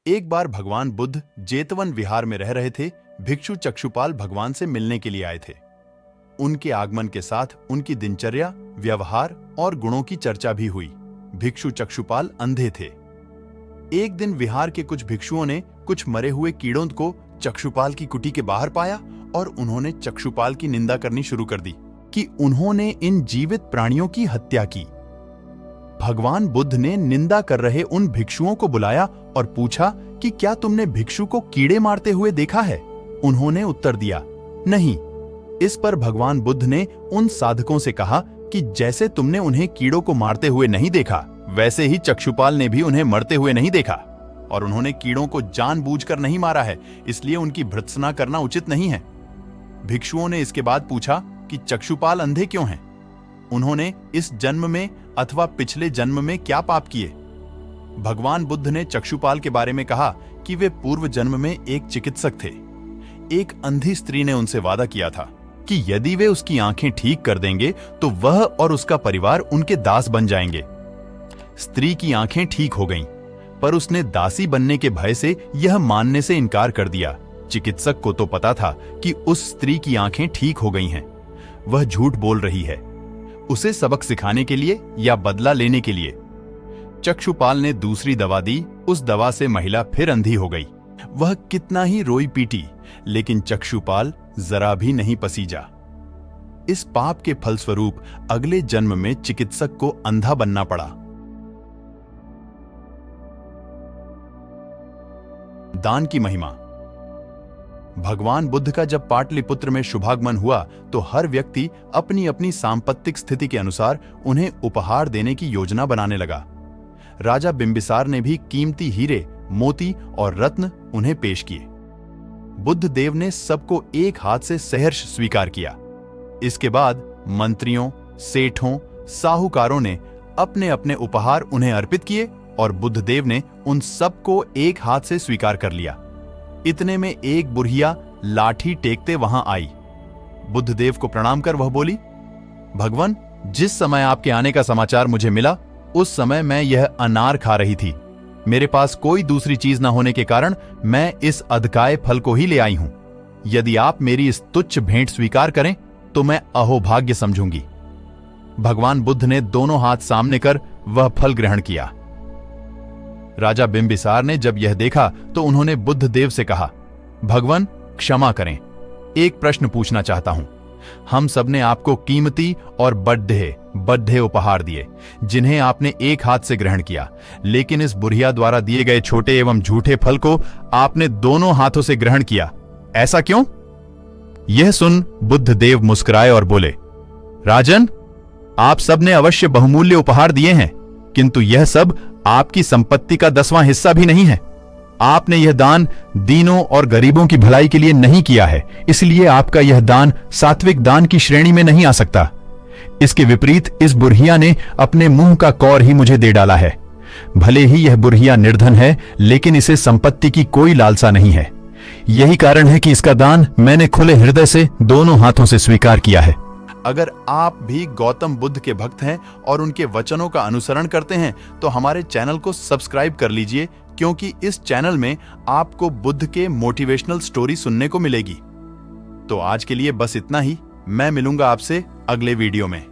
एक बार भगवान बुद्ध जेतवन विहार में रह रहे थे। भिक्षु चक्षुपाल भगवान से मिलने के लिए आए थे। उनके आगमन के साथ उनकी दिनचर्या, व्यवहार और गुणों की चर्चा भी हुई। भिक्षु चक्षुपाल अंधे थे। एक दिन विहार के कुछ भिक्षुओं ने कुछ मरे हुए कीड़ों को चक्षुपाल की कुटी के बाहर पाया और उन्होंने चक्षुपाल की निंदा करनी शुरू कर दी कि उन्होंने इन जीवित प्राणियों की हत्या की। भगवान बुद्ध ने निंदा कर रहे उन भिक्षुओं को बुलाया और पूछा कि क्या तुमने भिक्षु को कीड़े मारते हुए देखा है? उन्होंने उत्तर दिया, नहीं। इस पर भगवान बुद्ध ने उन साधकों से कहा कि जैसे तुमने उन्हें कीड़ों को मारते हुए नहीं देखा, वैसे ही चक्षुपाल ने भी उन्हें मरते हुए नहीं देखा और उन्होंने कीड़ों को जानबूझकर नहीं मारा है, इसलिए उनकी भर्त्सना करना उचित नहीं है। भिक्षुओं ने इसके बाद पूछा कि चक्षुपाल अंधे क्यों हैं? उन्होंने इस जन्म में अथवा पिछले जन्म में क्या पाप किए? भगवान बुद्ध ने चक्षुपाल के बारे में कहा कि वे पूर्व जन्म में एक चिकित्सक थे। एक अंधी स्त्री ने उनसे वादा किया था कि यदि वे उसकी आंखें ठीक कर देंगे तो वह और उसका परिवार उनके दास बन जाएंगे। स्त्री की आंखें ठीक हो गईं, पर उसने दासी बनने के भय से यह मानने से इनकार कर दिया। चिकित्सक को तो पता था कि उस स्त्री की आंखें ठीक हो गई हैं। वह झूठ बोल रही है, उसे सबक सिखाने के लिए या बदला लेने के लिए। चक्षुपाल ने दूसरी दवा दी। उस दवा से महिला फिर अंधी हो गई। वह कितना ही रोई पीटी, लेकिन चक्षुपाल जरा भी नहीं पसीजा। इस पाप के फलस्वरूप अगले जन्म में चिकित्सक को अंधा बनना पड़ा। दान की महिमा। भगवान बुद्ध का जब पाटलिपुत्र में शुभागमन हुआ तो हर व्यक्ति अपनी अपनी सांपत्तिक स्थिति के अनुसार उन्हें उपहार देने की योजना बनाने लगा। राजा बिंबिसार ने भी कीमती हीरे, मोती और रत्न उन्हें पेश किए। बुद्ध देव ने सबको एक हाथ से सहर्ष स्वीकार किया। इसके बाद मंत्रियों, सेठों, साहूकारों ने अपने अपने उपहार उन्हें अर्पित किए और बुद्ध देव ने उन सबको एक हाथ से स्वीकार कर लिया। इतने में एक बुढ़िया लाठी टेकते वहां आई। बुद्ध देव को प्रणाम कर वह बोली, भगवान, जिस समय आपके आने का समाचार मुझे मिला उस समय मैं यह अनार खा रही थी। मेरे पास कोई दूसरी चीज न होने के कारण मैं इस अधकाय फल को ही ले आई हूं। यदि आप मेरी इस तुच्छ भेंट स्वीकार करें तो मैं अहोभाग्य समझूंगी। भगवान बुद्ध ने दोनों हाथ सामने कर वह फल ग्रहण किया। राजा बिंबिसार ने जब यह देखा तो उन्होंने बुद्ध देव से कहा, भगवान क्षमा करें, एक प्रश्न पूछना चाहता हूं। हम सबने आपको कीमती और बड्ढे उपहार दिए जिन्हें आपने एक हाथ से ग्रहण किया, लेकिन इस बुढ़िया द्वारा दिए गए छोटे एवं झूठे फल को आपने दोनों हाथों से ग्रहण किया, ऐसा क्यों? यह सुन बुद्ध देव मुस्कुराए और बोले, राजन, आप सबने अवश्य बहुमूल्य उपहार दिए हैं, किंतु यह सब आपकी संपत्ति का 10वां हिस्सा भी नहीं है। आपने यह दान दीनों और गरीबों की भलाई के लिए नहीं किया है, इसलिए आपका यह दान सात्विक दान की श्रेणी में नहीं आ सकता। इसके विपरीत इस बुढ़िया ने अपने मुंह का कौर ही मुझे दे डाला है। भले ही यह बुढ़िया निर्धन है, लेकिन इसे संपत्ति की कोई लालसा नहीं है। यही कारण है कि इसका दान मैंने खुले हृदय से दोनों हाथों से स्वीकार किया है। अगर आप भी गौतम बुद्ध के भक्त हैं और उनके वचनों का अनुसरण करते हैं तो हमारे चैनल को सब्सक्राइब कर लीजिए, क्योंकि इस चैनल में आपको बुद्ध के मोटिवेशनल स्टोरी सुनने को मिलेगी। तो आज के लिए बस इतना ही। मैं मिलूंगा आपसे अगले वीडियो में।